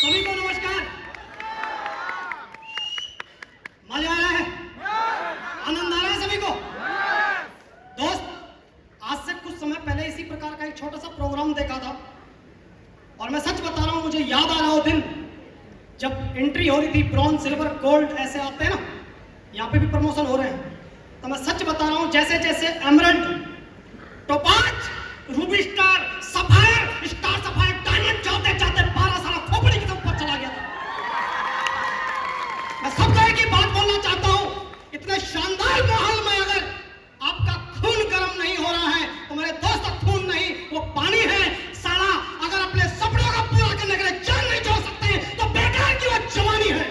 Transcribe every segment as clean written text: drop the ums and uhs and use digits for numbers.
सभी को नमस्कार। मजा आ रहा है? आनंद आ रहा है सभी को? दोस्त, आज से कुछ समय पहले इसी प्रकार का एक छोटा सा प्रोग्राम देखा था और मैं सच बता रहा हूं, मुझे याद आ रहा हो दिन जब एंट्री हो रही थी। ब्रॉन्ज, सिल्वर, गोल्ड ऐसे आते हैं ना, यहाँ पे भी प्रमोशन हो रहे हैं। तो मैं सच बता रहा हूं, जैसे जैसे emerald, topaz, Ruby star, sapphire, star sapphire, diamond जाते जाते 12 साल खोपड़ी की ऊपर चला गया था। मैं सब तरह की बात बोलना चाहता हूं, इतने शानदार माहौल में अगर आपका खून गर्म नहीं हो रहा है तो मेरे दोस्त, खून नहीं वो पानी है। साला अगर अपने सपनों को पूरा करने के लिए जान नहीं छोड़ सकते तो बेकार की वो जवानी है।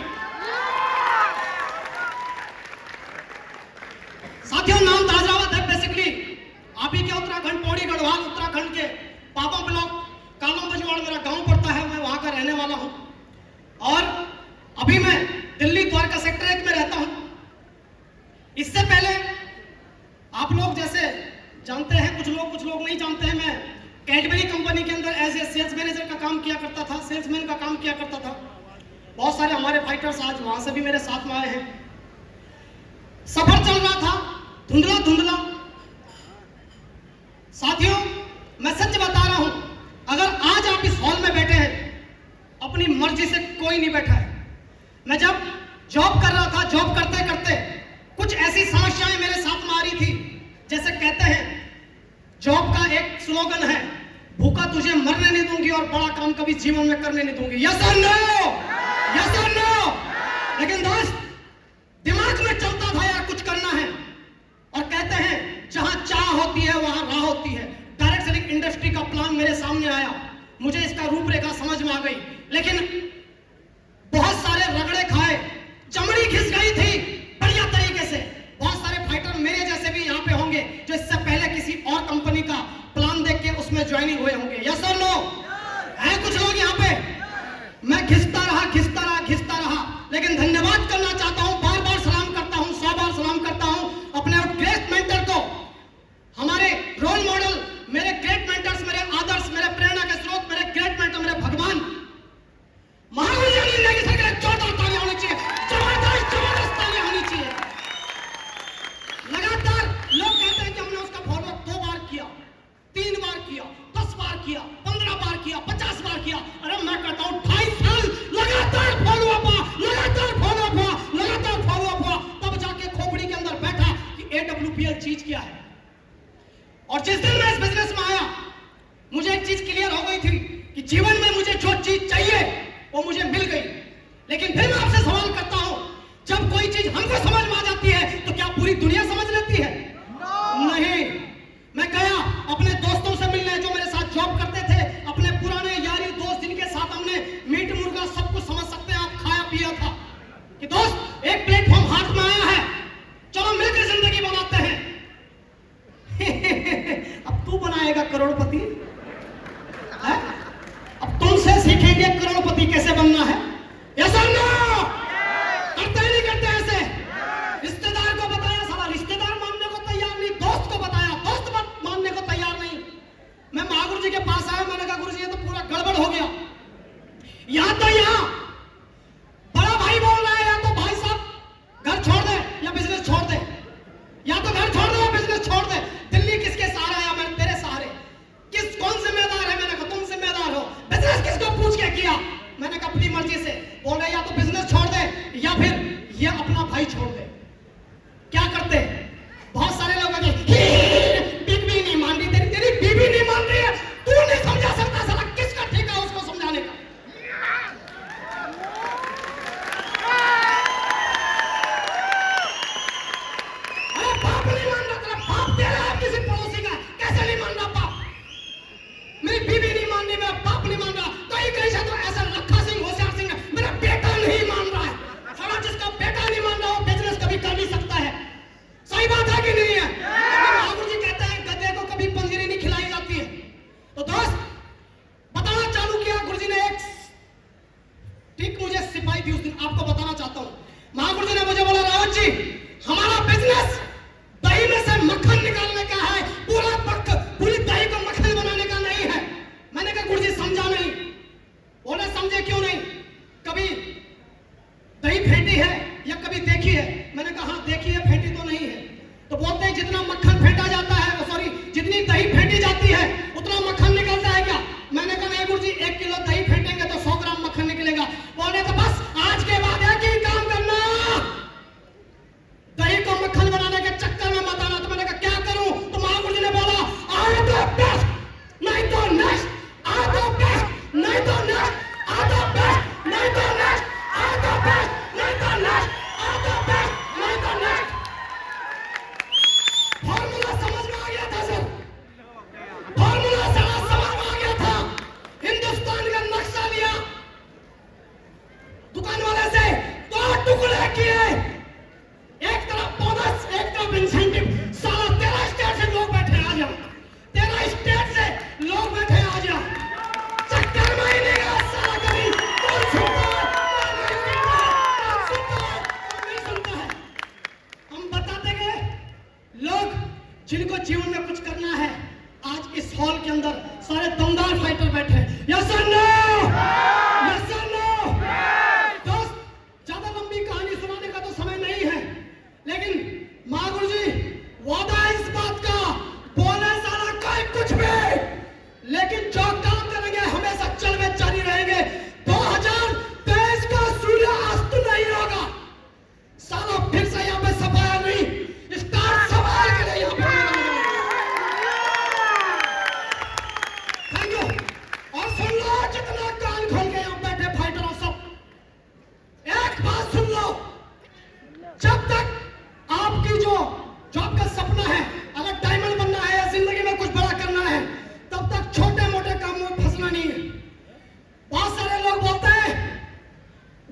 साथियों, नाम ताजरावत है। बेसिकली आप ही के उत्तराखंड, पौड़ी गढ़वाल उत्तराखंड के पापा ब्लॉक, कालम बजवाड़ मेरा गांव पड़ता है। मैं वहां का रहने वाला हूं और अभी मैं दिल्ली द्वारका सेक्टर 1 में रहता हूं। इससे पहले आप लोग जैसे जानते हैं, कुछ लोग नहीं जानते हैं, मैं कैडबरी कंपनी के अंदर एज ए सेल्स मैनेजर का काम किया करता था, सेल्समैन का काम किया करता था। बहुत सारे हमारे फाइटर्स आज वहां से भी मेरे साथ में आए हैं। सफर चल रहा था धुंधला धुंधला। साथियों, मैं सच बता रहा हूं, अगर आज आप इस हॉल में बैठे हैं, अपनी मर्जी से कोई नहीं बैठा है। मैं जब जॉब कर रहा था, जॉब करते करते कुछ ऐसी समस्याएं मेरे साथ में आ रही थी। जैसे कहते हैं, जॉब का एक स्लोगन है, भूखा तुझे मरने नहीं दूंगी और बड़ा काम कभी जीवन में करने नहीं दूंगी। यस और नो? यस और नो? लेकिन दोस्त, दिमाग में चलता था यार कुछ करना है, और कहते हैं जहां चाह होती है वहां राह होती है। डायरेक्ट सेलिंग इंडस्ट्री का प्लान मेरे सामने आया, मुझे इसका रूपरेखा समझ में आ गई, लेकिन बहुत सारे रगड़े खाए, चमड़ी घिस गई थी बढ़िया तरीके से। बहुत सारे फाइटर मेरे जैसे भी यहाँ पे होंगे जो इससे पहले किसी और कंपनी का प्लान देख के उसमें ज्वाइनिंग हुए होंगे। यस और नो? है कुछ लोग यहाँ पे? मैं घिसता रहा, लेकिन धन्यवाद करना चाहता हूं, बार बार सलाम करता हूं, 100 बार सलाम करता हूं अपने ग्रेट मेंटर को, हमारे रोल मॉडल, मेरे ग्रेट मेंटर्स, मेरे आदर्श, मेरे प्रेरणा के स्रोत, मेरे ग्रेट मेंटर, मेरे भगवान महावीर जी की जिंदगी से जोरदार तालियां होनी चाहिए, जबरदस्त तालियां होनी चाहिए। लगातार लोग कहते हैं कि हमने उसका फॉलो 2 बार किया, 3 बार किया, 10 बार किया, 15 बार किया, 50 बार किया। अरे मैं कहता हूं 2.5 साल लगातार फॉलो अप हुआ, तब जाके खोपड़ी के अंदर बैठा कि AWPL चीज क्या है। और जिस दिन मैं इस बिजनेस में आया, मुझे एक चीज क्लियर हो गई थी कि जीवन में मुझे जो चीज चाहिए वो मुझे मिल गई। लेकिन फिर मैं आपसे सवाल करता हूं, जब कोई चीज हमको समझ में आ जाती है तो क्या पूरी दुनिया समझ लेती है? नहीं। मैं गया अपने दोस्तों से मिलने जो मेरे साथ जॉब करते थे, अपने पुराने यारी दोस्त जिनके साथ हमने मीट मुर्गा सब कुछ समझ सकते हैं आप खाया पिया था, कि दोस्त एक प्लेटफॉर्म हाथ में आया है, चलो मिलकर जिंदगी बनाते हैं। अब तू बनाएगा करोड़पति है? अब तुमसे सीखेंगे करोड़पति कैसे बनना है। यस और नो? करते नहीं करते ऐसे? रिश्तेदार को बताया, साला रिश्तेदार मानने को तैयार नहीं, दोस्त को बताया, दोस्त मानने को तैयार नहीं। मैं महागुरु जी के पास आया, मैंने कहा गुरु जी ये तो पूरा गड़बड़ हो गया। यहां बड़ा भाई बोल रहा है, या तो भाई साहब घर छोड़ दे या बिजनेस छोड़ दे, या तो घर छोड़ दे या बिजनेस छोड़ दे। दिल्ली किसके सहारे आया? मैं तेरे सहारे। कौन जिम्मेदार है? मैंने कहा तुम जिम्मेदार हो। बिजनेस किसको पूछ के किया? मैंने कहा अपनी मर्जी से। बोल रहे या तो बिजनेस छोड़ दे या फिर ये अपना भाई छोड़ दे। क्या करते? बहुत सारे लोग बीवी नहीं मान रही, तेरी बीवी नहीं मान रही है, तू नहीं समझा सकता। साला किसका ठेका है उसको समझाने का? अरे बाप नहीं मान रहा, तेरा बाप दे रहा है किसी पड़ोसी का, कैसे नहीं मान रहा बाप? मेरी बीवी नहीं मान रही, मेरा बाप नहीं मान रहा, तो ये कहीं से तो ऐसा लखा सिंह, होशियार सिंह, मेरा बेटा नहीं मान रहा है। साला जिसका बेटा नहीं मान रहा वो बिजनेस कभी कर नहीं सकता है। सही बात है कि नहीं है? महागुरु जी कहते हैं गधे को कभी पंजीरी नहीं खिलाई जाती है। तो दोस्त, बताना चालू किया गुरु जी ने। एक ठीक मुझे सिपाही थी उस दिन, आपको बताना चाहता हूं। महागुरु जी ने मुझे बोला, रावत जी हमारा बिजनेस दही में से मक्खन निकालने का है, पूरी दही को मक्खन बनाने का नहीं है। मैंने कहा गुरु जी समझा नहीं। बोले समझे क्यों नहीं?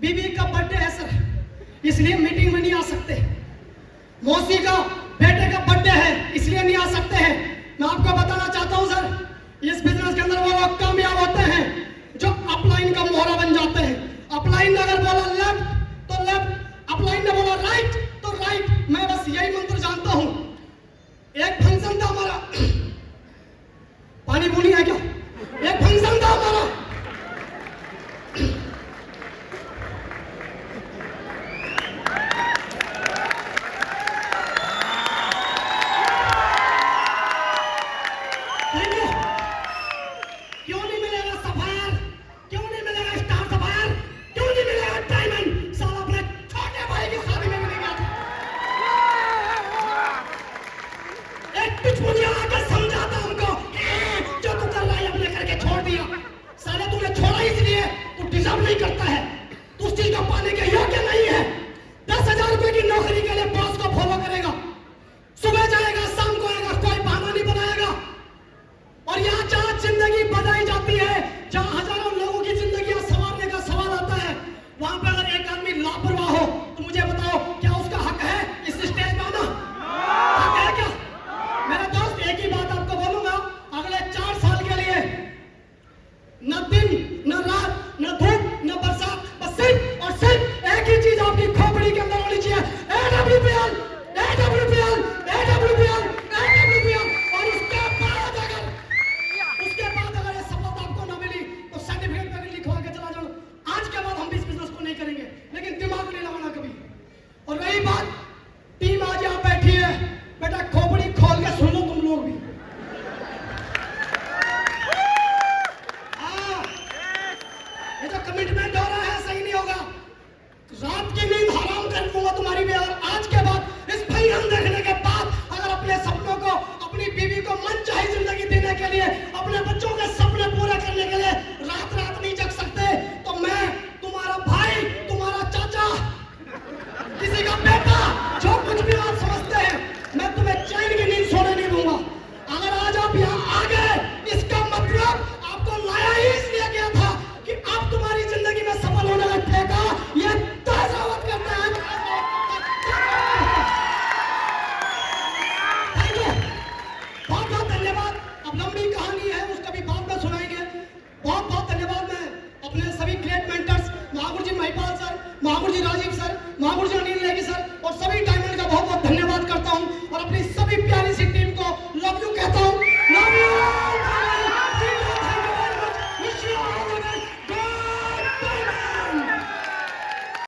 बीवी का बर्थडे है सर, इसलिए मीटिंग में नहीं आ सकते। मौसी का बेटे का बर्थडे है, इसलिए नहीं आ सकते हैं। मैं आपको बताना चाहता हूं सर, इस बिजनेस के अंदर वो लोग कामयाब होते हैं जो अपलाइन का मोहरा बन जाते हैं। अपलाइन ने अगर बोला लेफ्ट तो लेफ्ट, अपलाइन ने बोला राइट तो राइट। मैं बस यही मंत्र जानता हूं। एक फंक्शन था हमारा, पानी पूनी है क्या? एक फंक्शन था हमारा, क्यों नहीं मिलेगा सफायर, क्यों नहीं मिलेगा स्टार सफायर, क्यों नहीं मिलेगा डायमंड? साला अपने छोटे भाई की शादी में मिलेगा। एक पिछमुनिया आके समझाता हमको, जो तू कर रहा है अपने करके छोड़ दिया। साले तूने छोड़ा इसलिए तू डिजर्व नहीं करता है, तू उस चीज को पाने के योग्य नहीं है। 10,000 रुपए की नौकरी के लिए बॉस को फॉलो करेगा, सुबह जाएगा शाम को आएगा, कोई बहाना नहीं बनाएगा। और यहाँ जहाँ जिंदगी बनाई जाती है, जहाँ हजारों लोगों की जिंदगी संवारने का सवाल आता है, वहां पर अगर एक आदमी लापरवाह हो तो मुझे बताओ क्या उसका हक है इस स्टेज पे आना? हक है क्या? मेरे दोस्त एक ही बात आपको बोलूंगा, अगले 4 साल के लिए न दिन न रात न धूप न बरसात, बस सिर्फ और सिर्फ एक ही चीज आपकी खोपड़ी के अंदर होनी चाहिए, AWPL, AWPL, AWPL, AWPL। और उसके बाद अगर ये सफलता आपको ना मिली तो सर्टिफिकेट पे लिखवा के चला जाओ, आज के बाद हम इस बिजनेस को नहीं करेंगे, लेकिन दिमाग नहीं लगाना कभी। और रही बात, टीम आज यहाँ बैठी है, बेटा खोपड़ी खोल के सुन लो तुम लोग भी। ये जो कमिटमेंट हो रहा है सही नहीं होगा, रात की नींद हराम कर दूंगा तुम्हारी भी। और आज के बाद इस फिल्म देखने के बाद अगर अपने सपनों को, अपनी बीवी को मनचाही जिंदगी देने के लिए, अपने बच्चों के